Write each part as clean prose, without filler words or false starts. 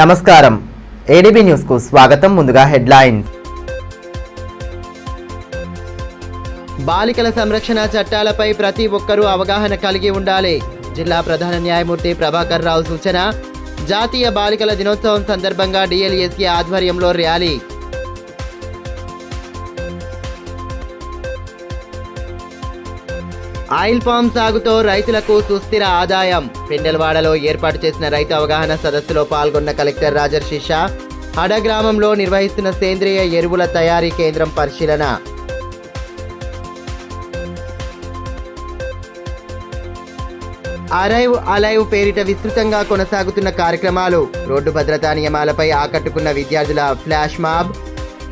నమస్కారం ADB news కు స్వాగతం. ముందుగా హెడ్లైన్స్. బాలికల సంరక్షణ చట్టాలపై ప్రతి ఒక్కరూ అవగాహన కలిగి ఉండాలి. జిల్లా ప్రధాన న్యాయమూర్తి ప్రభాకర్ రావు సూచన. జాతీయ బాలికల దినోత్సవం సందర్భంగా డిఎల్ఎస్ఏ ఆధ్వర్యంలో ర్యాలీ. ఆయిల్ పామ్ సాగుతో రైతులకు సుస్థిర ఆదాయం. పెండెలవాడలో ఏర్పాటు చేసిన రైతు అవగాహన సదస్సులో పాల్గొన్న కలెక్టర్ రాజర్షి షా. అడ గ్రామంలో నిర్వహిస్తున్న సేంద్రియ ఎరువుల తయారీ కేంద్రం పరిశీలన. అరైవ్ అలైవ్ పేరిట విస్తృతంగా కొనసాగుతున్న కార్యక్రమాలు. రోడ్డు భద్రతా నియమాలపై ఆకట్టుకున్న విద్యార్థుల ఫ్లాష్ మాబ్.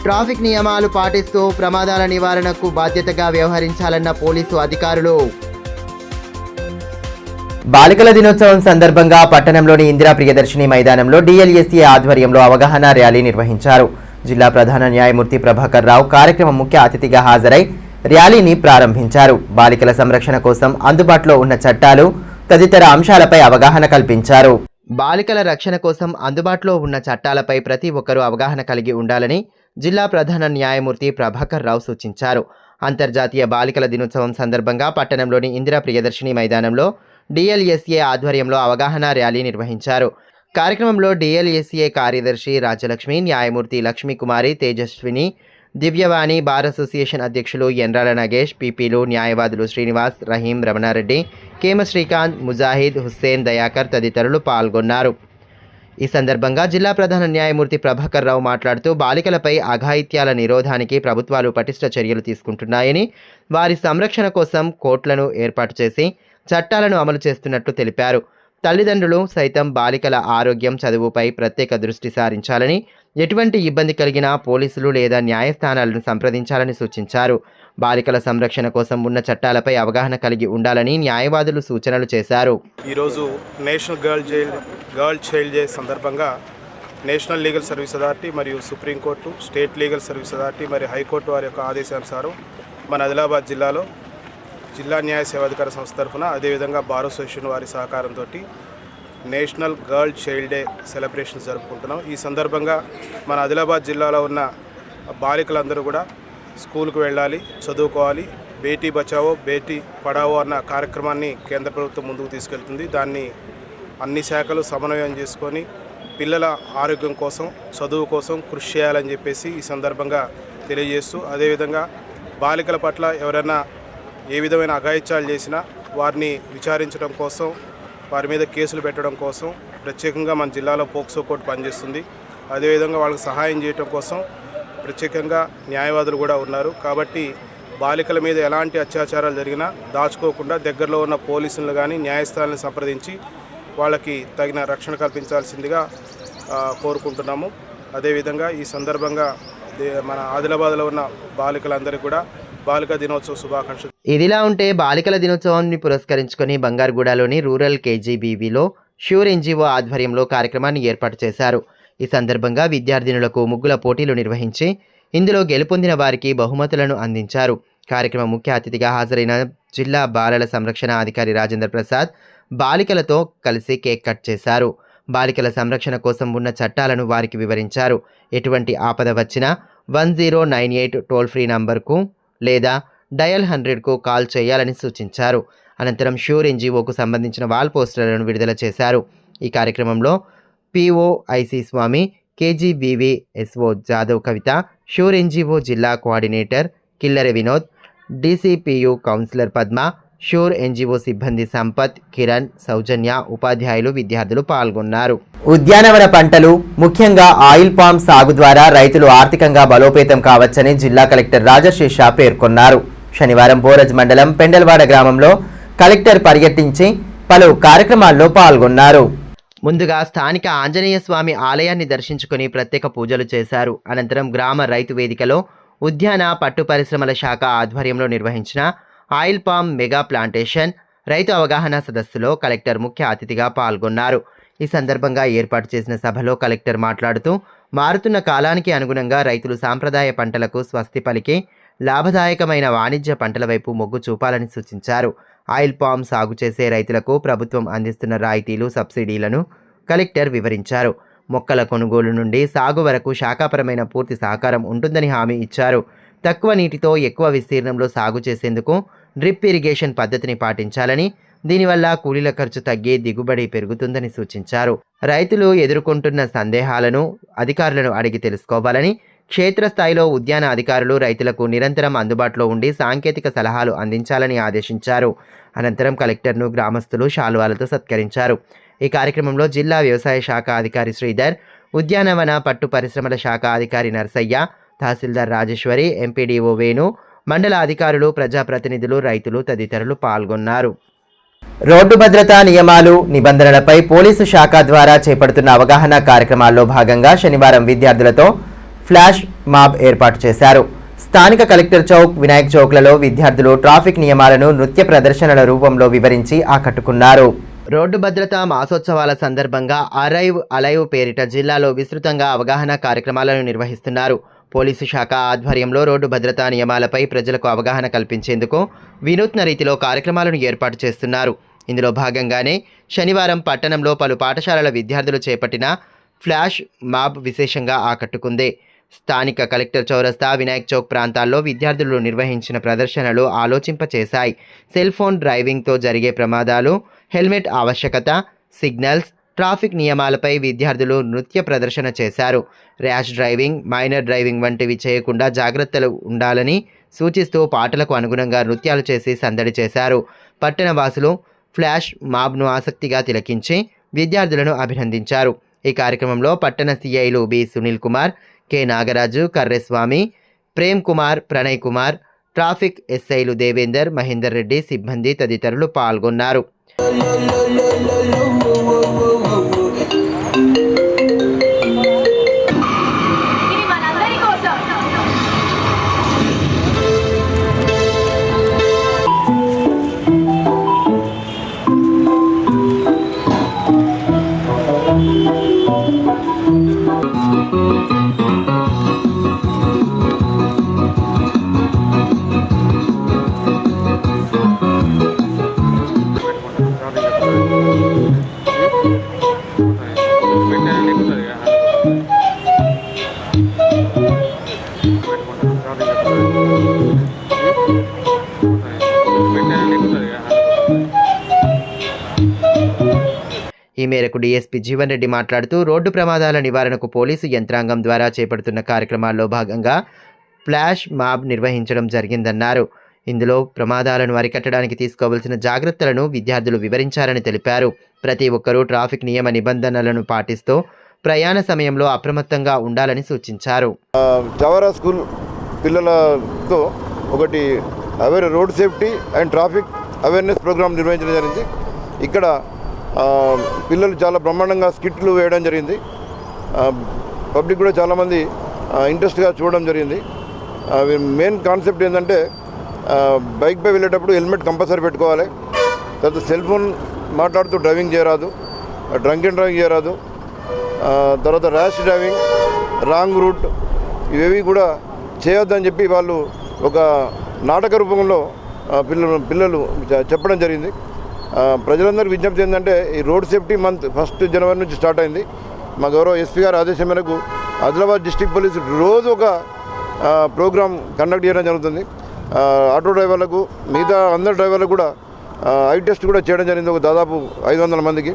ట్రాఫిక్ నియమాలు పాటిస్తూ ప్రమాదాల నివారణకు బాధ్యతగా వ్యవహరించాలన్న పోలీసు అధికారులు. బాలికల దినోత్సవం సందర్భంగా పట్టణంలోని ఇందిరా ప్రియదర్శిని మైదానంలో డిఎల్ఎస్ఏ ఆధ్వర్యంలో అవగాహన ర్యాలీ నిర్వహించారు. జిల్లా ప్రధాన న్యాయమూర్తి ప్రభాకర్ రావు కార్యక్రమం ముఖ్య అతిథిగా హాజరై ర్యాలీని ప్రారంభించారు. బాలికల సంరక్షణ కోసం అందుబాటులో ఉన్న చట్టాలు తదితర అంశాలపై అవగాహన కల్పించారు. బాలికల రక్షణ కోసం అందుబాటులో ఉన్న చట్టాలపై ప్రతి ఒక్కరూ అవగాహన కలిగి ఉండాలని జిల్లా ప్రధాన న్యాయమూర్తి ప్రభాకర్ రావు సూచించారు. అంతర్జాతీయ బాలికల దినోత్సవం సందర్భంగా పట్టణంలోని ఇందిరా ప్రియదర్శిని మైదానంలో డిఎల్ఎస్ఏ ఆధ్వర్యంలో అవగాహన ర్యాలీ నిర్వహించారు. కార్యక్రమంలో డిఎల్ఎస్ఏ కార్యదర్శి రాజలక్ష్మి, న్యాయమూర్తి లక్ష్మీకుమారి, తేజస్విని, దివ్యవాణి, బార్ అసోసియేషన్ అధ్యక్షులు ఎన్రాల నగేష్, పీపీలు, న్యాయవాదులు శ్రీనివాస్, రహీం, రమణారెడ్డి, కేమ శ్రీకాంత్, ముజాహిద్, హుస్సేన్, దయాకర్ తదితరులు పాల్గొన్నారు. ఈ సందర్భంగా జిల్లా ప్రధాన న్యాయమూర్తి ప్రభాకర్ రావు మాట్లాడుతూ బాలికలపై అఘాయిత్యాల నిరోధానికి ప్రభుత్వాలు పటిష్ట చర్యలు తీసుకుంటున్నాయని, వారి సంరక్షణ కోసం కోర్టులను ఏర్పాటు చేసి చట్టాలను అమలు చేస్తున్నట్లు తెలిపారు. తల్లిదండ్రులు సైతం బాలికల ఆరోగ్యం, చదువుపై ప్రత్యేక దృష్టి సారించాలని, ఎటువంటి ఇబ్బంది కలిగినా పోలీసులు లేదా న్యాయస్థానాలను సంప్రదించాలని సూచించారు. బాలికల సంరక్షణ కోసం ఉన్న చట్టాలపై అవగాహన కలిగి ఉండాలని న్యాయవాదులు సూచనలు చేశారు. ఈరోజు నేషనల్ గర్ల్ చైల్డ్ డే సందర్భంగా నేషనల్ లీగల్ సర్వీస్ అథారిటీ మరియు supreme court, state legal service authority మరియు హైకోర్టు వారి యొక్క ఆదేశానుసారం మన ఆదిలాబాద్ జిల్లాలో జిల్లా న్యాయ సేవాధికార సంస్థ తరఫున, అదేవిధంగా బార్ అసోసియేషన్ వారి సహకారంతో national girl child day celebrations జరుపుకుంటున్నాం. ఈ సందర్భంగా మన ఆదిలాబాద్ జిల్లాలో ఉన్న బాలికలందరూ కూడా స్కూల్కి వెళ్ళాలి, చదువుకోవాలి. బేటీ బచావో బేటీ పడావో అన్న కార్యక్రమాన్ని కేంద్ర ప్రభుత్వం ముందుకు తీసుకెళ్తుంది. దాన్ని అన్ని శాఖలు సమన్వయం చేసుకొని పిల్లల ఆరోగ్యం కోసం, చదువు కోసం కృషి చేయాలని చెప్పేసి ఈ సందర్భంగా తెలియజేస్తూ, అదేవిధంగా బాలికల పట్ల ఎవరైనా ఏ విధమైన అఘాయిత్యాలు చేసినా వారిని విచారించడం కోసం, వారి మీద కేసులు పెట్టడం కోసం ప్రత్యేకంగా మన జిల్లాలో పోక్సో కోర్టు పనిచేస్తుంది. అదేవిధంగా వాళ్ళకి సహాయం చేయడం కోసం ప్రత్యేకంగా న్యాయవాదులు కూడా ఉన్నారు. కాబట్టి బాలికల మీద ఎలాంటి అత్యాచారాలు జరిగినా దాచుకోకుండా దగ్గరలో ఉన్న పోలీసులను కానీ న్యాయస్థానాలను సంప్రదించి వాళ్ళకి తగిన రక్షణ కల్పించాల్సిందిగా కోరుకుంటున్నాము. అదేవిధంగా ఈ సందర్భంగా మన ఆదిలాబాద్లో ఉన్న బాలికలందరికీ కూడా బాలికా దినోత్సవ శుభాకాంక్షలు. ఇదిలా ఉంటే బాలికల దినోత్సవాన్ని పురస్కరించుకొని బంగారుగూడలోని రూరల్ కేజీబీవీలో ష్యూర్ ఎన్జీఓ ఆధ్వర్యంలో కార్యక్రమాన్ని ఏర్పాటు చేశారు. ఈ సందర్భంగా విద్యార్థినులకు ముగ్గుల పోటీలు నిర్వహించి ఇందులో గెలుపొందిన వారికి బహుమతులను అందించారు. కార్యక్రమం ముఖ్య అతిథిగా హాజరైన జిల్లా బాలల సంరక్షణ అధికారి రాజేంద్ర ప్రసాద్ బాలికలతో కలిసి కేక్ కట్ చేశారు. బాలికల సంరక్షణ కోసం ఉన్న చట్టాలను వారికి వివరించారు. ఎటువంటి ఆపద వచ్చినా 1098 టోల్ ఫ్రీ నంబర్కు లేదా డయల్ 100కు కాల్ చేయాలని సూచించారు. అనంతరం ష్యూర్ ఎన్జీఓకు సంబంధించిన వాల్ పోస్టర్లను విడుదల చేశారు. ఈ కార్యక్రమంలో POIC Swamy, KGBV SO Jadhav Kavitha, SURE NGO జిల్లా coordinator Killera Vinod, DCPU counsellor Padma, SURE NGO సిబ్బంది సంపత్, కిరణ్, సౌజన్య, ఉపాధ్యాయులు, విద్యార్థులు పాల్గొన్నారు. ఉద్యానవన పంటలు, ముఖ్యంగా ఆయిల్ పామ్ సాగు ద్వారా రైతులు ఆర్థికంగా బలోపేతం కావచ్చని జిల్లా కలెక్టర్ రాజర్షి షా పేర్కొన్నారు. శనివారం బోరజ్ మండలం పెండెలవాడ గ్రామంలో కలెక్టర్ పర్యటించి పలు కార్యక్రమాల్లో పాల్గొన్నారు. ముందుగా స్థానిక ఆంజనేయ స్వామి ఆలయాన్ని దర్శించుకుని ప్రత్యేక పూజలు చేశారు. అనంతరం గ్రామ రైతు వేదికలో ఉద్యాన పట్టు పరిశ్రమల శాఖ ఆధ్వర్యంలో నిర్వహించిన ఆయిల్ పామ్ మెగా ప్లాంటేషన్ రైతు అవగాహన సదస్సులో కలెక్టర్ ముఖ్య అతిథిగా పాల్గొన్నారు. ఈ సందర్భంగా ఏర్పాటు చేసిన సభలో కలెక్టర్ మాట్లాడుతూ మారుతున్న కాలానికి అనుగుణంగా రైతులు సాంప్రదాయ పంటలకు స్వస్తి పలికి లాభదాయకమైన వాణిజ్య పంటల వైపు మొగ్గు చూపాలని సూచించారు. ఆయిల్ పామ్ సాగు చేసే రైతులకు ప్రభుత్వం అందిస్తున్న రాయితీలు, సబ్సిడీలను కలెక్టర్ వివరించారు. మొక్కల కొనుగోలు నుండి సాగు వరకు శాఖాపరమైన పూర్తి సహకారం ఉంటుందని హామీ ఇచ్చారు. తక్కువ నీటితో ఎక్కువ విస్తీర్ణంలో సాగు చేసేందుకు డ్రిప్ ఇరిగేషన్ పద్ధతిని పాటించాలని, దీనివల్ల కూలీల ఖర్చు తగ్గి దిగుబడి పెరుగుతుందని సూచించారు. రైతులు ఎదుర్కొంటున్న సందేహాలను అధికారులను అడిగి తెలుసుకోవాలని, క్షేత్రస్థాయిలో ఉద్యాన అధికారులు రైతులకు నిరంతరం అందుబాటులో ఉండి సాంకేతిక సలహాలు అందించాలని ఆదేశించారు. అనంతరం కలెక్టర్ను గ్రామస్తులు శాలువాలతో సత్కరించారు. ఈ కార్యక్రమంలో జిల్లా వ్యవసాయ శాఖ అధికారి శ్రీధర్, ఉద్యానవన పట్టు పరిశ్రమల శాఖ అధికారి నర్సయ్య, తహసీల్దార్ రాజేశ్వరి, ఎంపీడీఓ వేణు, మండల అధికారులు, ప్రజాప్రతినిధులు, రైతులు తదితరులు పాల్గొన్నారు. రోడ్డు భద్రతా నియమాలు, నిబంధనలపై పోలీసు శాఖ ద్వారా చేపడుతున్న అవగాహన కార్యక్రమాల్లో భాగంగా శనివారం విద్యార్థులతో ఫ్లాష్ మాబ్ ఏర్పాటు చేశారు. స్థానిక కలెక్టర్ చౌక్, వినాయక్ చౌక్లలో విద్యార్థులు ట్రాఫిక్ నియమాలను నృత్య ప్రదర్శనల రూపంలో వివరించి ఆకట్టుకున్నారు. రోడ్డు భద్రతా మాసోత్సవాల సందర్భంగా అరైవ్ అలైవ్ పేరిట జిల్లాలో విస్తృతంగా అవగాహన కార్యక్రమాలను నిర్వహిస్తున్నారు. పోలీసు శాఖ ఆధ్వర్యంలో రోడ్డు భద్రతా నియమాలపై ప్రజలకు అవగాహన కల్పించేందుకు వినూత్న రీతిలో కార్యక్రమాలను ఏర్పాటు చేస్తున్నారు. ఇందులో భాగంగానే శనివారం పట్టణంలో పలు పాఠశాలల విద్యార్థులు చేపట్టిన ఫ్లాష్ మాబ్ విశేషంగా ఆకట్టుకుంది. స్థానిక కలెక్టర్ చౌరస్తా, వినాయక్ చౌక్ ప్రాంతాల్లో విద్యార్థులు నిర్వహించిన ప్రదర్శనలు ఆలోచింపచేశాయి. సెల్ ఫోన్ డ్రైవింగ్తో జరిగే ప్రమాదాలు, హెల్మెట్ ఆవశ్యకత, సిగ్నల్స్, ట్రాఫిక్ నియమాలపై విద్యార్థులు నృత్య ప్రదర్శన చేశారు. ర్యాష్ డ్రైవింగ్, మైనర్ డ్రైవింగ్ వంటివి చేయకుండా జాగ్రత్తలు ఉండాలని సూచిస్తూ పాటలకు అనుగుణంగా నృత్యాలు చేసి సందడి చేశారు. పట్టణ వాసులు ఫ్లాష్ మాబ్ను ఆసక్తిగా తిలకించి విద్యార్థులను అభినందించారు. ఈ కార్యక్రమంలో పట్టణ సిఐలు B Sunil Kumar, K Nagaraju, Karreswamy, Prem Kumar, Pranay Kumar, traffic ఎస్ఐలు దేవేందర్, మహేందర్ రెడ్డి, సిబ్బంది తదితరులు పాల్గొన్నారు. ఈ మేరకు డీఎస్పీ జీవన్ రెడ్డి మాట్లాడుతూ రోడ్డు ప్రమాదాల నివారణకు పోలీసు యంత్రాంగం ద్వారా చేపడుతున్న కార్యక్రమాల్లో భాగంగా ఫ్లాష్ మాబ్ నిర్వహించడం జరిగిందన్నారు. ఇందులో ప్రమాదాలను అరికట్టడానికి తీసుకోవాల్సిన జాగ్రత్తలను విద్యార్థులు వివరించారని తెలిపారు. ప్రతి ఒక్కరూ ట్రాఫిక్ నియమ నిబంధనలను పాటిస్తూ ప్రయాణ సమయంలో అప్రమత్తంగా ఉండాలని సూచించారు. చవరా స్కూల్ పిల్లలతో ఒకటి road safety and traffic awareness program నిర్వహించడం జరిగింది. ఇక్కడ పిల్లలు చాలా బ్రహ్మాండంగా స్కిట్లు వేయడం జరిగింది. పబ్లిక్ కూడా చాలామంది ఇంట్రెస్ట్గా చూడడం జరిగింది. మెయిన్ కాన్సెప్ట్ ఏంటంటే బైక్పై వెళ్ళేటప్పుడు హెల్మెట్ కంపల్సరీ పెట్టుకోవాలి. తర్వాత సెల్ ఫోన్ మాట్లాడుతూ డ్రైవింగ్ చేయరాదు, డ్రంక్ అండ్ డ్రైవింగ్ చేయరాదు. తర్వాత ర్యాష్ డ్రైవింగ్, రాంగ్ రూట్ ఇవేవి కూడా చేయొద్దని చెప్పి వాళ్ళు ఒక నాటక రూపంలో పిల్లలు చెప్పడం జరిగింది. ప్రజలందరికీ విజ్ఞప్తి ఏంటంటే ఈ రోడ్ సేఫ్టీ మంత్ 1 జనవరి నుంచి స్టార్ట్ అయింది. మా గౌరవ ఎస్పీ గారి ఆదేశం మేరకు ఆదిలాబాద్ డిస్ట్రిక్ట్ పోలీసు రోజు ఒక ప్రోగ్రామ్ కండక్ట్ చేయడం జరుగుతుంది. ఆటో డ్రైవర్లకు, మిగతా అందరు డ్రైవర్లకు కూడా ఐ టెస్ట్ కూడా చేయడం జరిగింది, ఒక దాదాపు 500 మందికి.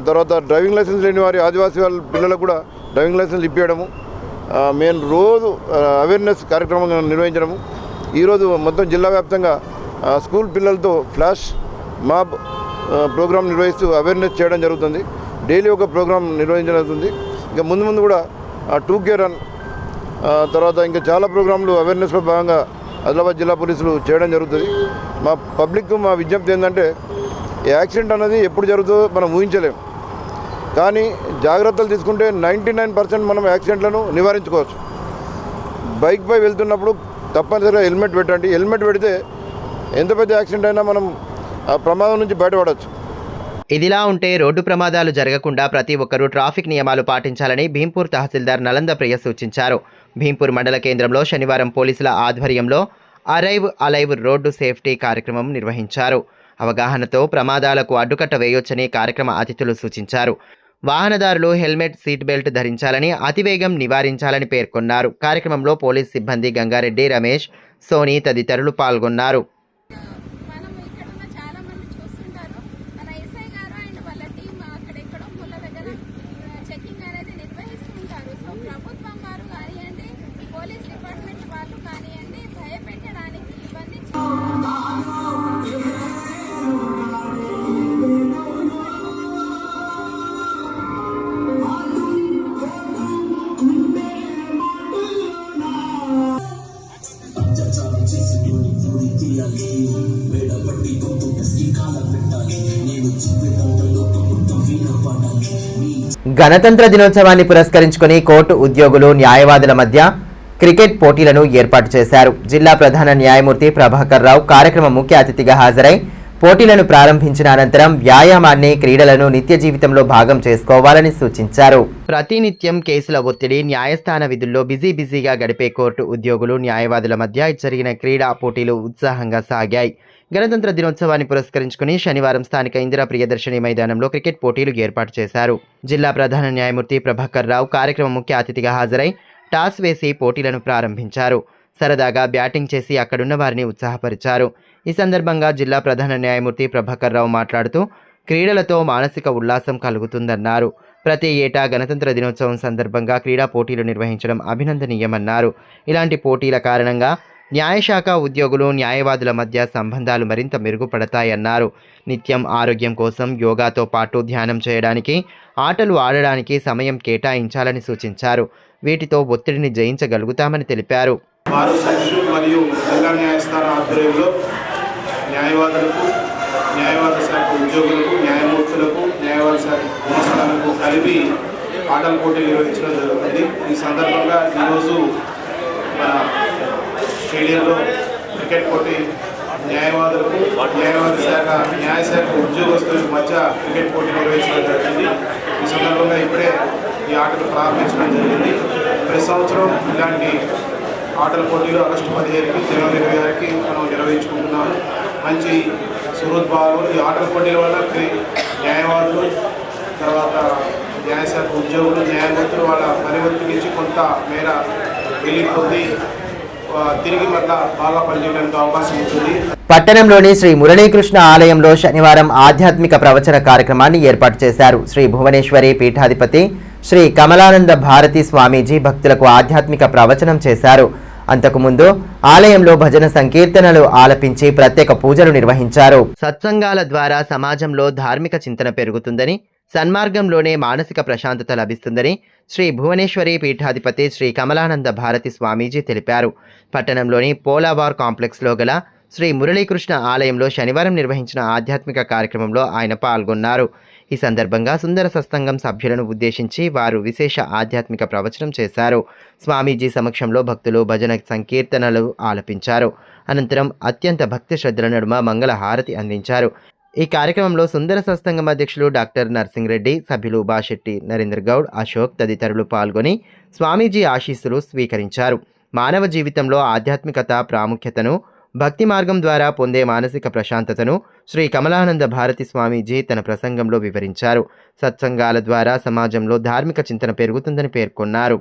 తర్వాత డ్రైవింగ్ లైసెన్స్ లేని వారి ఆదివాసీ వాళ్ళ పిల్లలకు కూడా డ్రైవింగ్ లైసెన్స్ ఇప్పించడము, మేము రోజు అవేర్నెస్ కార్యక్రమం నిర్వహించడము. ఈరోజు మొత్తం జిల్లా వ్యాప్తంగా స్కూల్ పిల్లలతో ఫ్లాష్ మాబ్ ప్రోగ్రాం నిర్వహిస్తూ అవేర్నెస్ చేయడం జరుగుతుంది. డైలీ ఒక ప్రోగ్రాం నిర్వహించడం జరుగుతుంది. ఇంకా ముందు కూడా 2K రన్, తర్వాత ఇంకా చాలా ప్రోగ్రాంలు అవేర్నెస్లో భాగంగా ఆదిలాబాద్ జిల్లా పోలీసులు చేయడం జరుగుతుంది. మా పబ్లిక్ మా విజ్ఞప్తి ఏంటంటే యాక్సిడెంట్ అనేది ఎప్పుడు జరుగుతుందో మనం ఊహించలేం, కానీ జాగ్రత్తలు తీసుకుంటే 99% మనం యాక్సిడెంట్లను నివారించుకోవచ్చు. బైక్పై వెళ్తున్నప్పుడు తప్పనిసరిగా హెల్మెట్ పెట్టండి. హెల్మెట్ పెడితే ఎంత పెద్ద యాక్సిడెంట్ అయినా మనం ఆ ప్రమాదం నుంచి బయటపడవచ్చు. ఇదిలా ఉంటే రోడ్డు ప్రమాదాలు జరగకుండా ప్రతి ఒక్కరూ ట్రాఫిక్ నియమాలు పాటించాలని భీంపూర్ తహసీల్దార్ నలంద ప్రియ సూచించారు. భీంపూర్ మండల కేంద్రంలో శనివారం పోలీసుల ఆధ్వర్యంలో అరైవ్ అలైవ్ రోడ్డు సేఫ్టీ కార్యక్రమం నిర్వహించారు. అవగాహనతో ప్రమాదాలకు అడ్డుకట్ట వేయొచ్చని కార్యక్రమ అతిథులు సూచించారు. వాహనదారులు హెల్మెట్, సీట్ బెల్ట్ ధరించాలని, అతివేగం నివారించాలని పేర్కొన్నారు. కార్యక్రమంలో పోలీస్ సిబ్బంది గంగారెడ్డి, రమేష్, సోని తదితరులు పాల్గొన్నారు. మనం ఇక్కడ ఉన్న చాలా మంది చూస్తుంటారు. మన ఎస్ఐ గారు అండ్ వాళ్ళ టీం అక్కడ ఎక్కడో ముళ్ళ దగ్గర చెకింగ్ అనేది నిర్వహిస్తుంటారు. సో ప్రభుత్వం వారు కానివ్వండి, పోలీస్ డిపార్ట్మెంట్ వాళ్ళు కానివ్వండి, భయపెట్టడానికి ఇవన్నీ గణతంత్ర దినోత్సవాన్ని పురస్కరించుకొని కోర్టు ఉద్యోగులు, న్యాయవాదుల మధ్య క్రికెట్ పోటీలను ఏర్పాటు చేశారు. జిల్లా ప్రధాన న్యాయమూర్తి ప్రభాకర్ రావు కార్యక్రమం ముఖ్య అతిథిగా హాజరై పోటీలను ప్రారంభించిన అనంతరం వ్యాయామాన్ని, క్రీడలను నిత్య జీవితంలో భాగం చేసుకోవాలని సూచించారు. ప్రతినిత్యం కేసుల ఒత్తిడి, న్యాయస్థాన విధుల్లో బిజీగా గడిపే కోర్టు ఉద్యోగులు, న్యాయవాదుల మధ్య జరిగిన క్రీడా పోటీలు ఉత్సాహంగా సాగాయి. గణతంత్ర దినోత్సవాన్ని పురస్కరించుకుని శనివారం స్థానిక ఇందిరా ప్రియదర్శిని మైదానంలో క్రికెట్ పోటీలు ఏర్పాటు చేశారు. జిల్లా ప్రధాన న్యాయమూర్తి ప్రభాకర్ రావు కార్యక్రమం ముఖ్య అతిథిగా హాజరై టాస్ వేసి పోటీలను ప్రారంభించారు. సరదాగా బ్యాటింగ్ చేసి అక్కడున్న వారిని ఉత్సాహపరిచారు. ఈ సందర్భంగా జిల్లా ప్రధాన న్యాయమూర్తి ప్రభాకర్ రావు మాట్లాడుతూ క్రీడలతో మానసిక ఉల్లాసం కలుగుతుందన్నారు. ప్రతి ఏటా గణతంత్ర దినోత్సవం సందర్భంగా క్రీడా పోటీలు నిర్వహించడం అభినందనీయమన్నారు. ఇలాంటి పోటీల కారణంగా న్యాయశాఖ ఉద్యోగులు, న్యాయవాదుల మధ్య సంబంధాలు మరింత మెరుగుపడతాయన్నారు. నిత్యం ఆరోగ్యం కోసం యోగాతో పాటు ధ్యానం చేయడానికి, ఆటలు ఆడడానికి సమయం కేటాయించాలని సూచించారు. వీటితో ఒత్తిడిని జయించగలుగుతామని తెలిపారు. వారు సభ్యులు మరియు జిల్లా న్యాయస్థాన ఆధ్వర్యంలో న్యాయవాదులకు, న్యాయవాద శాఖ ఉద్యోగులకు, న్యాయమూర్తులకు, న్యాయవాద శాఖ గుమస్తాలకు కలిపి ఆటల పోటీలు నిర్వహించడం జరుగుతుంది. ఈ సందర్భంగా ఈరోజు మన స్టేడియంలో క్రికెట్ పోటీ న్యాయవాదులకు, న్యాయశాఖ ఉద్యోగస్తులకు మధ్య క్రికెట్ పోటీ నిర్వహించడం జరిగింది. ఈ సందర్భంగా ఇప్పుడే ఈ ఆటలు ప్రారంభించడం జరిగింది. ప్రతి సంవత్సరం ఇలాంటి ఆటల పోటీలు ఆగస్టు 15కి, జనవరి 26కి మనం నిర్వహించుకుంటున్నాము. మంచి సుహృద్భావం. ఈ ఆటల పోటీల వల్ల న్యాయవాదులు, తర్వాత న్యాయశాఖ ఉద్యోగులు, న్యాయమూర్తులు వాళ్ళ పరివర్తి నుంచి కొంత మేర వెళ్ళిపోతుంది, తిరిగి మళ్ళా బాగా పనిచేయడానికి అవకాశం ఉంటుంది. పట్టణంలోని శ్రీ మురళీకృష్ణ ఆలయంలో శనివారం ఆధ్యాత్మిక ప్రవచన కార్యక్రమాన్ని ఏర్పాటు చేశారు. శ్రీ భువనేశ్వరి పీఠాధిపతి శ్రీ కమలానంద భారతి స్వామీజీ భక్తులకు ఆధ్యాత్మిక ప్రవచనం చేశారు. అంతకుముందు ఆలయంలో భజన సంకీర్తనలు ఆలపించి ప్రత్యేక పూజలు నిర్వహించారు. సత్సంగాల ద్వారా సమాజంలో ధార్మిక చింతన పెరుగుతుందని, సన్మార్గంలోనే మానసిక ప్రశాంతత లభిస్తుందని శ్రీ భువనేశ్వరి పీఠాధిపతి శ్రీ కమలానంద భారతి స్వామీజీ తెలిపారు. పట్టణంలోని పోలావార్ కాంప్లెక్స్లో గల శ్రీ మురళీకృష్ణ ఆలయంలో శనివారం నిర్వహించిన ఆధ్యాత్మిక కార్యక్రమంలో ఆయన పాల్గొన్నారు. ఈ సందర్భంగా సుందర సత్సంగం సభ్యులను ఉద్దేశించి వారు విశేష ఆధ్యాత్మిక ప్రవచనం చేశారు. స్వామీజీ సమక్షంలో భక్తులు భజన సంకీర్తనలు ఆలపించారు. అనంతరం అత్యంత భక్తి శ్రద్ధల నడుమ మంగళ హారతి అందించారు. ఈ కార్యక్రమంలో సుందర సత్సంగం అధ్యక్షులు డాక్టర్ నర్సింగ్ రెడ్డి, సభ్యులు బాషెట్టి నరేంద్ర గౌడ్, అశోక్ తదితరులు పాల్గొని స్వామీజీ ఆశీస్సులు స్వీకరించారు. మానవ జీవితంలో ఆధ్యాత్మికత ప్రాముఖ్యతను, భక్తి మార్గం ద్వారా పొందే మానసిక ప్రశాంతతను శ్రీ కమలానంద భారతి స్వామీజీ తన ప్రసంగంలో వివరించారు. సత్సంగాల ద్వారా సమాజంలో ధార్మిక చింతన పెరుగుతుందని పేర్కొన్నారు.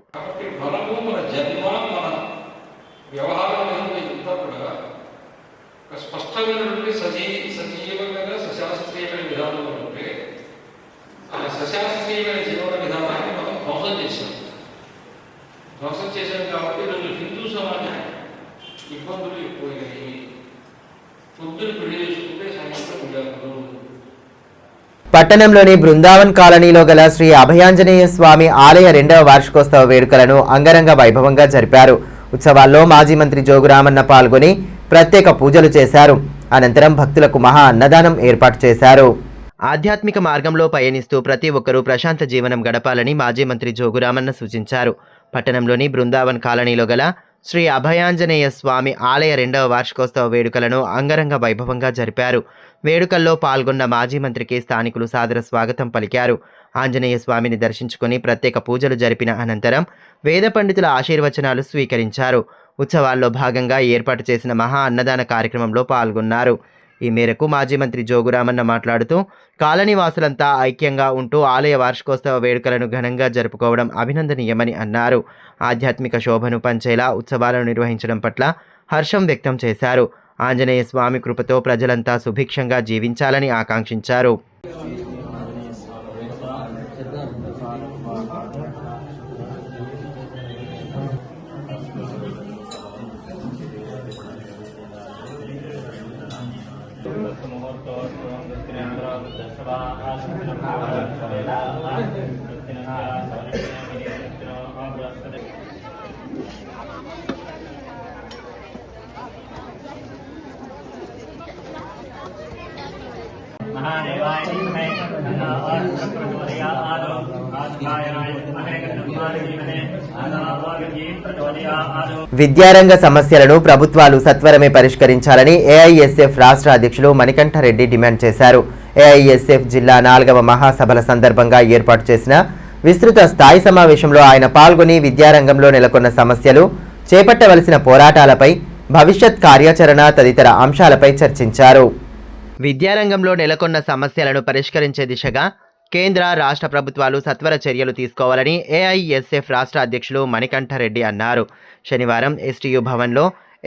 ధ్వంసం చేశాం కాబట్టి ఈరోజు హిందూ సమాజం ఇబ్బందులు ఎక్కువయ్యాయి. పొద్దున పెళ్లి చేసుకుంటే సాయంత్రం ఉండదు. పట్టణంలోని బృందావన్ కాలనీలో గల శ్రీ అభయాంజనేయ స్వామి ఆలయ 2వ వార్షికోత్సవ వేడుకలను అంగరంగ వైభవంగా జరిపారు. ఉత్సవాల్లో మాజీ మంత్రి జోగురామన్న పాల్గొని ప్రత్యేక పూజలు చేశారు. అనంతరం భక్తులకు మహా అన్నదానం ఏర్పాటు చేశారు. ఆధ్యాత్మిక మార్గంలో పయనిస్తూ ప్రతి ఒక్కరూ ప్రశాంత జీవనం గడపాలని మాజీ మంత్రి జోగురామన్న సూచించారు. పట్టణంలోని బృందావన్ కాలనీలో గల శ్రీ అభయాంజనేయ స్వామి ఆలయ 2వ వార్షికోత్సవ వేడుకలను అంగరంగ వైభవంగా జరిపారు. వేడుకల్లో పాల్గొన్న మాజీ మంత్రికి స్థానికులు సాదర స్వాగతం పలికారు. ఆంజనేయ స్వామిని దర్శించుకుని ప్రత్యేక పూజలు జరిపిన అనంతరం వేద పండితుల ఆశీర్వచనాలు స్వీకరించారు. ఉత్సవాల్లో భాగంగా ఏర్పాటు చేసిన మహా అన్నదాన కార్యక్రమంలో పాల్గొన్నారు. ఈ మేరకు మాజీ మంత్రి జోగురామన్న మాట్లాడుతూ కాలనీవాసులంతా ఐక్యంగా ఉంటూ ఆలయ వార్షికోత్సవ వేడుకలను ఘనంగా జరుపుకోవడం అభినందనీయమని అన్నారు. ఆధ్యాత్మిక శోభను పంచేలా ఉత్సవాలను నిర్వహించడం పట్ల హర్షం వ్యక్తం చేశారు. ఆంజనేయ స్వామి కృపతో ప్రజలంతా సుభిక్షంగా జీవించాలని ఆకాంక్షించారు. విద్యారంగ సమస్యలను ప్రభుత్వాలు సత్వరమే పరిష్కరించాలని ఏఐఎస్ఎఫ్ రాష్ట్ర అధ్యక్షులు మణికంఠరెడ్డి డిమాండ్ చేశారు. ఏఐఎస్ఎఫ్ జిల్లా 4వ మహాసభల సందర్భంగా ఏర్పాటు చేసిన విస్తృత స్థాయి సమావేశంలో ఆయన పాల్గొని విద్యారంగంలో నెలకొన్న సమస్యలు, చేపట్టవలసిన పోరాటాలపై, భవిష్యత్ కార్యాచరణ తదితర అంశాలపై చర్చించారు. విద్యారంగంలో నెలకొన్న సమస్యలను పరిష్కరించే దిశగా కేంద్ర, రాష్ట్ర ప్రభుత్వాలు సత్వర చర్యలు తీసుకోవాలని ఏఐఎస్ఎఫ్ రాష్ట్ర అధ్యక్షులు మణికంఠరెడ్డి అన్నారు. శనివారం ఎస్టీయూ భవన్లో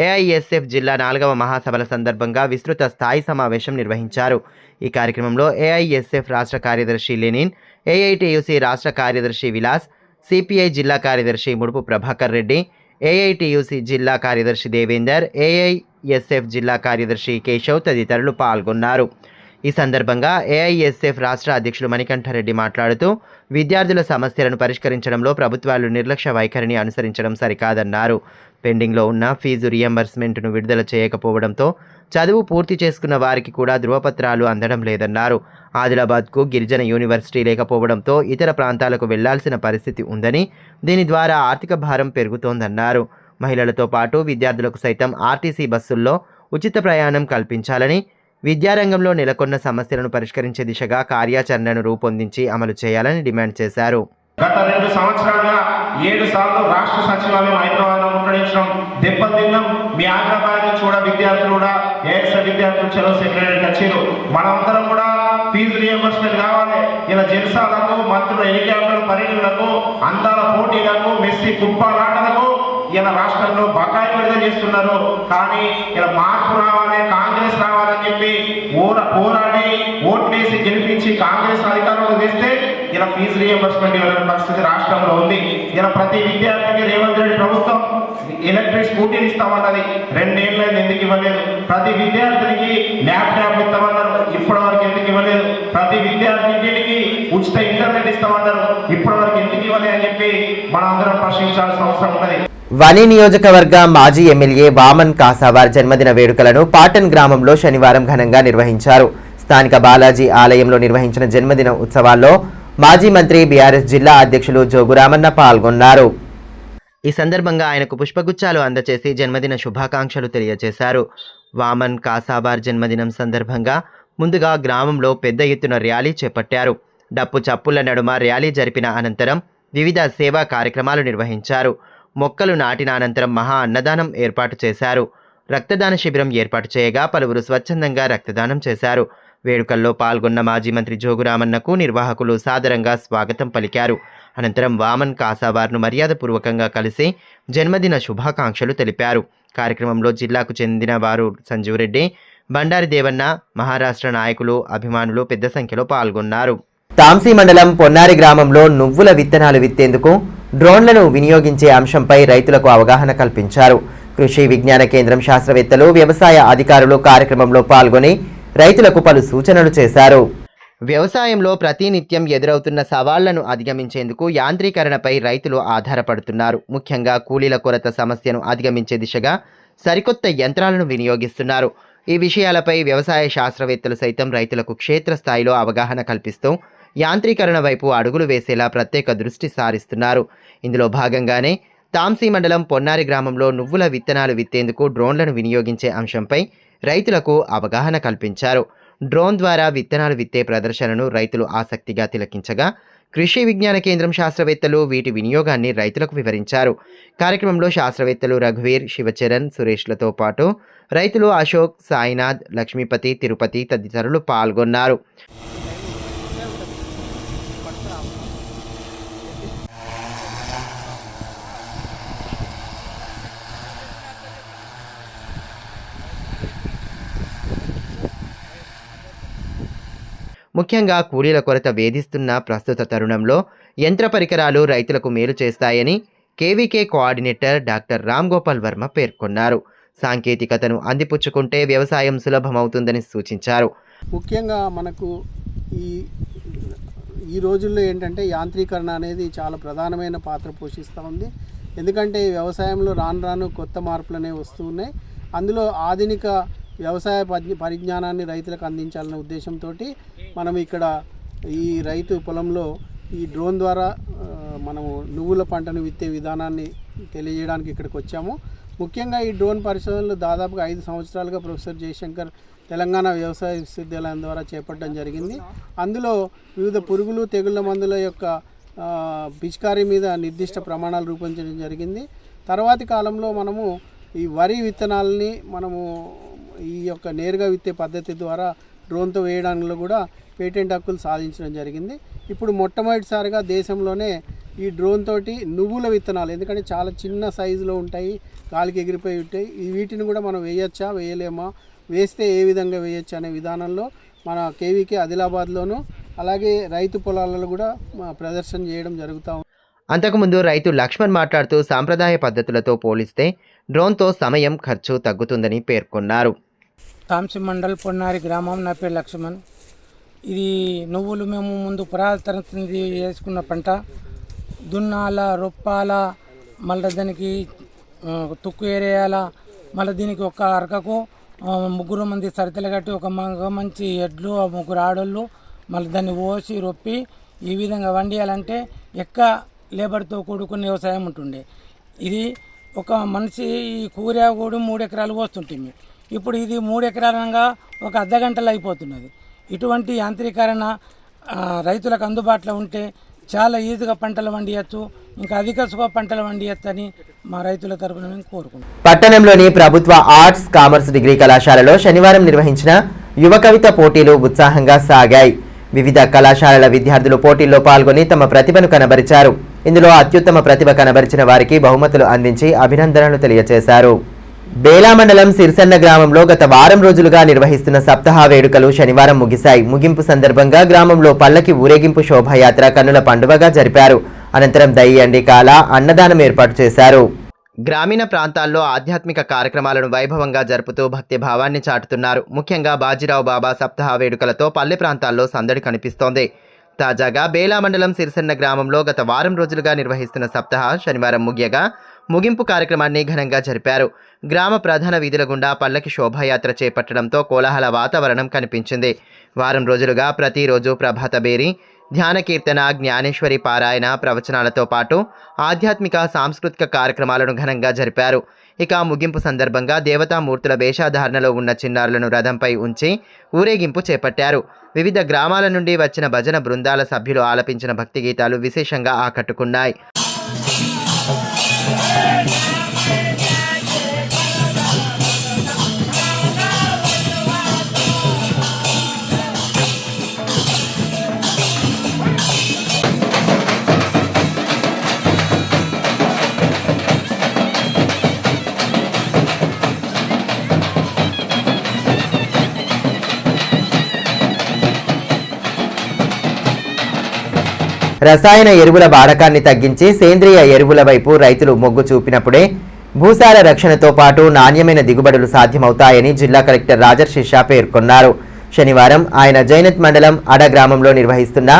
ఏఐఎస్ఎఫ్ జిల్లా 4వ మహాసభల సందర్భంగా విస్తృత స్థాయి సమావేశం నిర్వహించారు. ఈ కార్యక్రమంలో ఏఐఎస్ఎఫ్ రాష్ట్ర కార్యదర్శి లెనిన్, ఏఐటియుసి రాష్ట్ర కార్యదర్శి విలాస్, సిపిఐ జిల్లా కార్యదర్శి ముడుపు ప్రభాకర్ రెడ్డి, ఏఐటియుసి జిల్లా కార్యదర్శి దేవేందర్, ఏఐఎస్ఎఫ్ జిల్లా కార్యదర్శి కేశవ్ తదితరులు పాల్గొన్నారు. ఈ సందర్భంగా ఏఐఎస్ఎఫ్ రాష్ట్ర అధ్యక్షులు మణికంఠరెడ్డి మాట్లాడుతూ విద్యార్థుల సమస్యలను పరిష్కరించడంలో ప్రభుత్వాలు నిర్లక్ష్య వైఖరిని అనుసరించడం సరికాదన్నారు. పెండింగ్లో ఉన్న ఫీజు రియంబర్స్మెంట్ను విడుదల చేయకపోవడంతో చదువు పూర్తి చేసుకున్న వారికి కూడా ధృవపత్రాలు అందడం లేదన్నారు. ఆదిలాబాద్కు గిరిజన యూనివర్సిటీ లేకపోవడంతో ఇతర ప్రాంతాలకు వెళ్లాల్సిన పరిస్థితి ఉందని, దీని ద్వారా ఆర్థిక భారం పెరుగుతోందన్నారు. మహిళలతో పాటు విద్యార్థులకు సైతం ఆర్టీసీ బస్సుల్లో ఉచిత ప్రయాణం కల్పించాలని, విద్యారంగంలో నెలకొన్న సమస్యలను పరిష్కరించే దిశగా కార్యాచరణను రూపొందించి అమలు చేయాలని డిమాండ్ చేశారు. గత 2 సంవత్సరాలుగా 7 సార్లు రాష్ట్ర సచివాలయం హైదరాబాద్లో ముట్టడించడం దెబ్బతిన్నాం. మీ ఆగ్రహాబాద్ నుంచి కూడా విద్యార్థులు కూడా ఏఎస్ఎఫ్ విద్యార్థులు చలో సెక్రటరీ వచ్చారు. మనమందరం కూడా ఫీజు రియంబర్స్మెంట్ కావాలి. ఇలా జల్సాలకు, మంత్రుల హెలికాప్టర్ పర్యటనలకు, అందాల పోటీలకు, మెస్సీ ఫుట్బాల్ ఆటలకు ఇలా రాష్ట్రంలో బకాయి విడుదల చేస్తున్నారు. కానీ ఇలా మార్పు రావాలి, కాంగ్రెస్ రావాలని చెప్పి పోరాడి ఓట్లేసి గెలిపించి కాంగ్రెస్ అధికారంలో తెస్తే ఇలా ఫీజు రియంబర్స్మెంట్ ఇవ్వలేని పరిస్థితి రాష్ట్రంలో ఉంది. ఇలా ప్రతి విద్యార్థికి రేవంత్ రెడ్డి ప్రభుత్వం ఎలక్ట్రిక్ స్కూటీలు ఇస్తామన్నది, 2 ఏళ్ళు ఎందుకు ఇవ్వలేదు? ప్రతి విద్యార్థినికి ల్యాప్టాప్ ఇస్తామన్నారు, ఇప్పటి వరకు ఎందుకు ఇవ్వలేదు? ప్రతి విద్యార్థికి ఉచిత ఇంటర్నెట్ ఇస్తామన్నారు, ఇప్పటి వరకు ఎందుకు ఇవ్వలేదు అని చెప్పి మనం అందరం ప్రశ్నించాల్సిన అవసరం ఉన్నది. వని నియోజకవర్గ మాజీ ఎమ్మెల్యే వామన్ కాసావార్ జన్మదిన వేడుకలను పాటన్ గ్రామంలో శనివారం ఘనంగా నిర్వహించారు. స్థానిక బాలాజీ ఆలయంలో నిర్వహించిన జన్మదిన ఉత్సవాల్లో మాజీ మంత్రి బీఆర్ఎస్ జిల్లా అధ్యక్షులు జోగురామన్న పాల్గొన్నారు. ఈ సందర్భంగా ఆయనకు పుష్పగుచ్చాలు అందచేసి జన్మదిన శుభాకాంక్షలు తెలియజేశారు. వామన్ కాసావార్ జన్మదినం సందర్భంగా ముందుగా గ్రామంలో పెద్ద ఎత్తున ర్యాలీ చేపట్టారు. డప్పు చప్పుల నడుమ ర్యాలీ జరిపిన అనంతరం వివిధ సేవా కార్యక్రమాలు నిర్వహించారు. మొక్కలు నాటిన అనంతరం మహా అన్నదానం ఏర్పాటు చేశారు. రక్తదాన శిబిరం ఏర్పాటు చేయగా పలువురు స్వచ్ఛందంగా రక్తదానం చేశారు. వేడుకల్లో పాల్గొన్న మాజీ మంత్రి జోగురామన్నకు నిర్వాహకులు సాదరంగా స్వాగతం పలికారు. అనంతరం వామన్ కాసావార్ను మర్యాదపూర్వకంగా కలిసి జన్మదిన శుభాకాంక్షలు తెలిపారు. కార్యక్రమంలో జిల్లాకు చెందిన వారు సంజీవరెడ్డి, బండారి దేవన్న, మహారాష్ట్ర నాయకులు, అభిమానులు పెద్ద సంఖ్యలో పాల్గొన్నారు. తాంసీ మండలం పొన్నారి గ్రామంలో నువ్వుల విత్తనాలు విత్తేందుకు డ్రోన్లను వినియోగించే అంశంపై రైతులకు అవగాహన కల్పించారు. కృషి విజ్ఞాన కేంద్రం శాస్త్రవేత్తలు, వ్యవసాయ అధికారులు కార్యక్రమంలో పాల్గొని రైతులకు పలు సూచనలు చేశారు. వ్యవసాయంలో ప్రతినిత్యం ఎదురవుతున్న సవాళ్లను అధిగమించేందుకు యాంత్రీకరణపై రైతులు ఆధారపడుతున్నారు. ముఖ్యంగా కూలీల కొరత సమస్యను అధిగమించే దిశగా సరికొత్త యంత్రాలను వినియోగిస్తున్నారు. ఈ విషయాలపై వ్యవసాయ శాస్త్రవేత్తలు సైతం రైతులకు క్షేత్రస్థాయిలో అవగాహన కల్పిస్తూ యాంత్రీకరణ వైపు అడుగులు వేసేలా ప్రత్యేక దృష్టి సారిస్తున్నారు. ఇందులో భాగంగానే తాంసీ మండలం పొన్నారి గ్రామంలో నువ్వుల విత్తనాలు విత్తేందుకు డ్రోన్లను వినియోగించే అంశంపై రైతులకు అవగాహన కల్పించారు. డ్రోన్ ద్వారా విత్తనాలు విత్తే ప్రదర్శనను రైతులు ఆసక్తిగా తిలకించగా కృషి విజ్ఞాన కేంద్రం శాస్త్రవేత్తలు వీటి వినియోగాన్ని రైతులకు వివరించారు. కార్యక్రమంలో శాస్త్రవేత్తలు రఘువీర్, శివచరణ్, సురేష్లతో పాటు రైతులు అశోక్, సాయినాథ్, లక్ష్మీపతి, తిరుపతి తదితరులు పాల్గొన్నారు. ముఖ్యంగా కూలీల కొరత వేధిస్తున్న ప్రస్తుత తరుణంలో యంత్ర పరికరాలు రైతులకు మేలు చేస్తాయని KVK coordinator doctor Ram Gopal Varma పేర్కొన్నారు. సాంకేతికతను అందిపుచ్చుకుంటే వ్యవసాయం సులభమవుతుందని సూచించారు. ముఖ్యంగా మనకు ఈ రోజుల్లో ఏంటంటే యాంత్రీకరణ అనేది చాలా ప్రధానమైన పాత్ర పోషిస్తూ ఉంది. ఎందుకంటే వ్యవసాయంలో రాను రాను కొత్త మార్పులు అనేవి వస్తూ ఉన్నాయి. అందులో ఆధునిక వ్యవసాయ పరిజ్ఞానాన్ని రైతులకు అందించాలనే ఉద్దేశంతో మనం ఇక్కడ ఈ రైతు పొలంలో ఈ డ్రోన్ ద్వారా మనము నువ్వుల పంటను విత్తే విధానాన్ని తెలియజేయడానికి ఇక్కడికి వచ్చాము. ముఖ్యంగా ఈ డ్రోన్ పరిశోధనలు దాదాపుగా 5 సంవత్సరాలుగా ప్రొఫెసర్ జయశంకర్ తెలంగాణ వ్యవసాయ విశ్వవిద్యాలయం ద్వారా చేపట్టడం జరిగింది. అందులో వివిధ పురుగులు, తెగుళ్ళ మందుల యొక్క పిచికారీ మీద నిర్దిష్ట ప్రమాణాలు రూపొందించడం జరిగింది. తర్వాతి కాలంలో మనము ఈ వరి విత్తనాలని మనము ఈ యొక్క నేరుగా విత్తే పద్ధతి ద్వారా డ్రోన్తో వేయడంలో కూడా పేటెంట్ హక్కులు సాధించడం జరిగింది. ఇప్పుడు మొట్టమొదటిసారిగా దేశంలోనే ఈ డ్రోన్ తోటి నువ్వుల విత్తనాలు, ఎందుకంటే చాలా చిన్న సైజులో ఉంటాయి, గాలికి ఎగిరిపోయి ఉంటాయి, వీటిని కూడా మనం వేయచ్చా వేయలేమా, వేస్తే ఏ విధంగా వేయచ్చా అనే విధానంలో మన కేవీకే ఆదిలాబాద్లోను అలాగే రైతు పొలాలలో కూడా ప్రదర్శన చేయడం జరుగుతూ ఉంది. అంతకుముందు రైతు లక్ష్మణ్ మాట్లాడుతూ సాంప్రదాయ పద్ధతులతో పోలిస్తే డ్రోన్తో సమయం, ఖర్చు తగ్గుతుందని పేర్కొన్నారు. తాంసి మండల్ పొన్నారి గ్రామం, నా పేరు లక్ష్మణ్. ఇది నువ్వులు మేము ముందు పురాతన వేసుకున్న పంట. దున్నాల, రొప్పాల, మళ్ళీ దానికి తుక్కు ఏరేయాల, మళ్ళీ దీనికి ఒక అరకకు 3 మంది సరితలు కట్టి ఒక మంచి ఎడ్లు, 3 ఆడోళ్ళు, మళ్ళీ దాన్ని పోసి రొప్పి ఈ విధంగా వండియాలంటే లేబర్తో కూడుకున్న వ్యవసాయం ఉంటుండే. ఇది ఒక మనిషి కూర కూడా 3 ఎకరాలు పోస్తుంటుంది. ఇప్పుడు ఇది 3 ఎకరాలంగా ఒక అర్ధగంటలో అయిపోతున్నది. ఇటువంటి యాంత్రీకరణ రైతులకు అందుబాటులో ఉంటే చాలా ఈజీగా పంటలు వండియచ్చు, ఇంకా అధిక సుఖ పంటలు వండియచ్చు అని మా రైతుల తరపున మేము కోరుకుంటున్నాం. పట్టణంలోని ప్రభుత్వ ఆర్ట్స్, కామర్స్ డిగ్రీ కళాశాలలో శనివారం నిర్వహించిన యువ కవిత పోటీలు ఉత్సాహంగా సాగాయి. వివిధ కళాశాలల విద్యార్థులు పోటీల్లో పాల్గొని తమ ప్రతిభను కనబరిచారు. ఇందులో అత్యుత్తమ ప్రతిభ కనబరిచిన వారికి బహుమతులు అందించి అభినందనలు తెలియజేశారు. బేలా మండలం సిరిసన్న గ్రామంలో గత వారం రోజులుగా నిర్వహిస్తున్న సప్తాహ వేడుకలు శనివారం ముగిశాయి. ముగింపు సందర్భంగా గ్రామంలో పల్లకి ఊరేగింపు శోభాయాత్ర కన్నుల పండుగగా జరిపారు. అనంతరం దయ్యండి కాల అన్నదానం ఏర్పాటు చేశారు. గ్రామీణ ప్రాంతాల్లో ఆధ్యాత్మిక కార్యక్రమాలను వైభవంగా జరుపుతూ భక్తి భావాన్ని చాటుతున్నారు. ముఖ్యంగా బాజీరావు బాబా సప్తాహ వేడుకలతో పల్లె ప్రాంతాల్లో సందడి కనిపిస్తోంది. తాజాగా బేలా మండలం సిరిసన్న గ్రామంలో గత వారం రోజులుగా నిర్వహిస్తున్న సప్తాహ శనివారం ముగియగా ముగింపు కార్యక్రమాన్ని ఘనంగా జరిపారు. గ్రామ ప్రధాన వీధుల గుండా పల్లకి శోభాయాత్ర చేపట్టడంతో కోలాహల వాతావరణం కనిపించింది. వారం రోజులుగా ప్రతిరోజు ప్రభాత బేరి, ధ్యాన కీర్తన, జ్ఞానేశ్వరి పారాయణ, ప్రవచనాలతో పాటు ఆధ్యాత్మిక సాంస్కృతిక కార్యక్రమాలను ఘనంగా జరిపారు. ఇక ముగింపు సందర్భంగా దేవతామూర్తుల వేషధారణలో ఉన్న చిన్నారులను రథంపై ఉంచి ఊరేగింపు చేపట్టారు. వివిధ గ్రామాల నుండి వచ్చిన భజన బృందాల సభ్యులు ఆలపించిన భక్తి గీతాలు విశేషంగా ఆకట్టుకున్నాయి. రసాయన ఎరువుల వాడకాన్ని తగ్గించి సేంద్రియ ఎరువుల వైపు రైతులు మొగ్గు చూపినప్పుడే భూసార రక్షణతో పాటు నాణ్యమైన దిగుబడులు సాధ్యమవుతాయని జిల్లా కలెక్టర్ రాజర్షి షా పేర్కొన్నారు. శనివారం ఆయన జైనత్ మండలం అడ గ్రామంలో నిర్వహిస్తున్న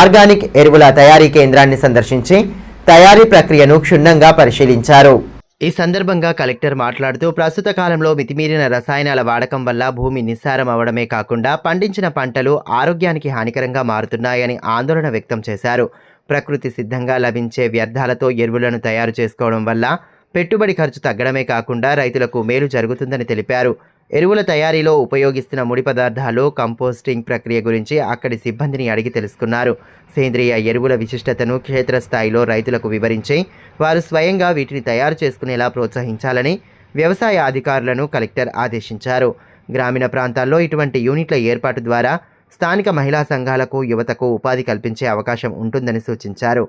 ఆర్గానిక్ ఎరువుల తయారీ కేంద్రాన్ని సందర్శించి తయారీ ప్రక్రియను క్షుణ్ణంగా పరిశీలించారు. ఈ సందర్భంగా కలెక్టర్ మాట్లాడుతూ ప్రస్తుత కాలంలో మితిమీరిన రసాయనాల వాడకం వల్ల భూమి నిస్సారం అవడమే కాకుండా పండించిన పంటలు ఆరోగ్యానికి హానికరంగా మారుతున్నాయని ఆందోళన వ్యక్తం చేశారు. ప్రకృతి సిద్ధంగా లభించే వ్యర్థాలతో ఎరువులను తయారు చేసుకోవడం వల్ల పెట్టుబడి ఖర్చు తగ్గడమే కాకుండా రైతులకు మేలు జరుగుతుందని తెలిపారు. ఎరువుల తయారీలో ఉపయోగిస్తున్న ముడి పదార్థాలు, కంపోస్టింగ్ ప్రక్రియ గురించి అక్కడి సిబ్బందిని అడిగి తెలుసుకున్నారు. సేంద్రియ ఎరువుల విశిష్టతను క్షేత్రస్థాయిలో రైతులకు వివరించి వారు స్వయంగా వీటిని తయారు చేసుకునేలా ప్రోత్సహించాలని వ్యవసాయ అధికారులను కలెక్టర్ ఆదేశించారు. గ్రామీణ ప్రాంతాల్లో ఇటువంటి యూనిట్ల ఏర్పాటు ద్వారా స్థానిక మహిళా సంఘాలకు, యువతకు ఉపాధి కల్పించే అవకాశం ఉంటుందని సూచించారు.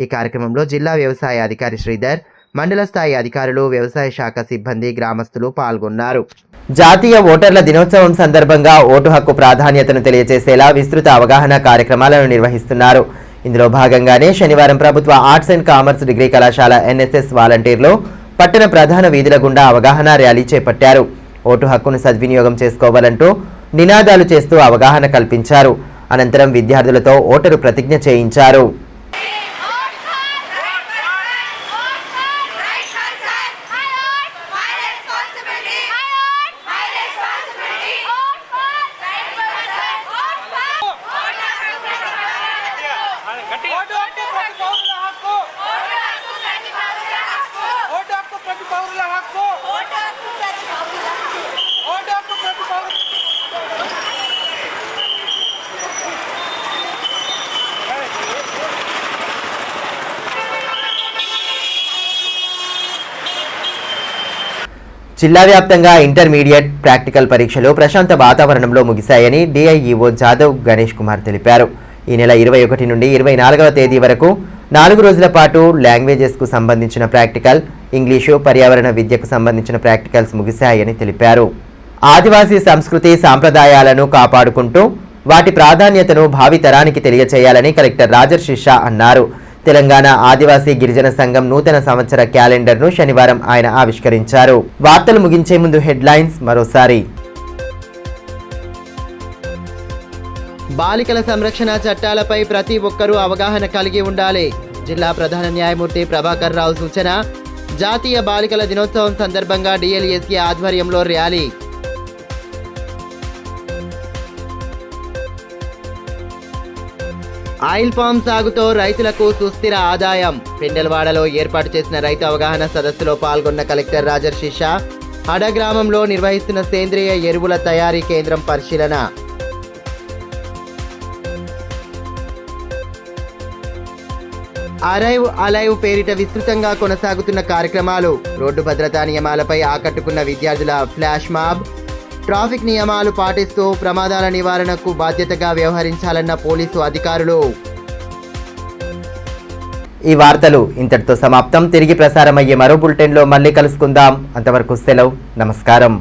ఈ కార్యక్రమంలో జిల్లా వ్యవసాయ అధికారి శ్రీధర్, మండల స్థాయి అధికారులు, వ్యవసాయ శాఖ సిబ్బంది, గ్రామస్తులు పాల్గొన్నారు. జాతీయ ఓటర్ల దినోత్సవం సందర్భంగా ఓటు హక్కు ప్రాధాన్యతను తెలియజేసేలా విస్తృత అవగాహన కార్యక్రమాలను నిర్వహిస్తున్నారు. ఇందులో భాగంగానే శనివారం ప్రభుత్వ ఆర్ట్స్ అండ్ కామర్స్ డిగ్రీ కళాశాల ఎన్ఎస్ఎస్ వాలంటీర్లు పట్టణ ప్రధాన వీధుల గుండా అవగాహన ర్యాలీ చేపట్టారు. ఓటు హక్కును సద్వినియోగం చేసుకోవాలంటూ నినాదాలు చేస్తూ అవగాహన కల్పించారు. అనంతరం విద్యార్థులతో ఓటరు ప్రతిజ్ఞ చేయించారు. జిల్లా వ్యాప్తంగా ఇంటర్మీడియట్ ప్రాక్టికల్ పరీక్షలు ప్రశాంత వాతావరణంలో ముగిశాయని డిఐఈఓ జాదవ్ గణేష్ కుమార్ తెలిపారు. ఈ నెల 21 నుండి 24వ తేదీ వరకు 4 రోజుల పాటు లాంగ్వేజెస్కు సంబంధించిన ప్రాక్టికల్, ఇంగ్లీషు, పర్యావరణ విద్యకు సంబంధించిన ప్రాక్టికల్స్ ముగిశాయని తెలిపారు. ఆదివాసీ సంస్కృతి సాంప్రదాయాలను కాపాడుకుంటూ వాటి ప్రాధాన్యతను భావితరానికి తెలియచేయాలని కలెక్టర్ రాజర్షి షా అన్నారు. తెలంగాణ ఆదివాసీ గిరిజన సంఘం నూతన సంవత్సర క్యాలెండర్ను శనివారం ఆయన ఆవిష్కరించారు. వార్తలు ముగించే ముందు హెడ్లైన్స్ మరోసారి. బాలికల సంరక్షణ చట్టాలపై ప్రతి ఒక్కరూ అవగాహన కలిగి ఉండాలి. జిల్లా ప్రధాన న్యాయమూర్తి ప్రభాకర్ రావు సూచన. జాతీయ బాలికల దినోత్సవం సందర్భంగా డిఎల్ఎస్ఏ ఆధ్వర్యంలో ర్యాలీ. ఆయిల్ పామ్ సాగుతో రైతులకు సుస్థిర ఆదాయం. పెండలవాడలో ఏర్పాటు చేసిన రైతు అవగాహన సదస్సులో పాల్గొన్న కలెక్టర్ రాజర్షి షా హడ గ్రామంలో నిర్వహిస్తున్న సేంద్రియ ఎరువుల తయారీ కేంద్రం పరిశీలన. అరైవ్ అలైవ్ పేరిట విస్తృతంగా కొనసాగుతున్న కార్యక్రమాలు. రోడ్డు భద్రతా నియమాలపై ఆకట్టుకున్న విద్యార్థుల ఫ్లాష్ మాబ్. ట్రాఫిక్ నియమాలు పాటిస్తూ ప్రమాదాల నివారణకు బాధ్యతగా వ్యవహరించాలన్న పోలీసు అధికారులు. ఈ వార్తలు ఇంతటితో సమాప్తం. తిరిగి ప్రసారమయ్యే మరో బులెటిన్లో మళ్ళీ కలుసుకుందాం. అంతవరకు సెలవు. నమస్కారం.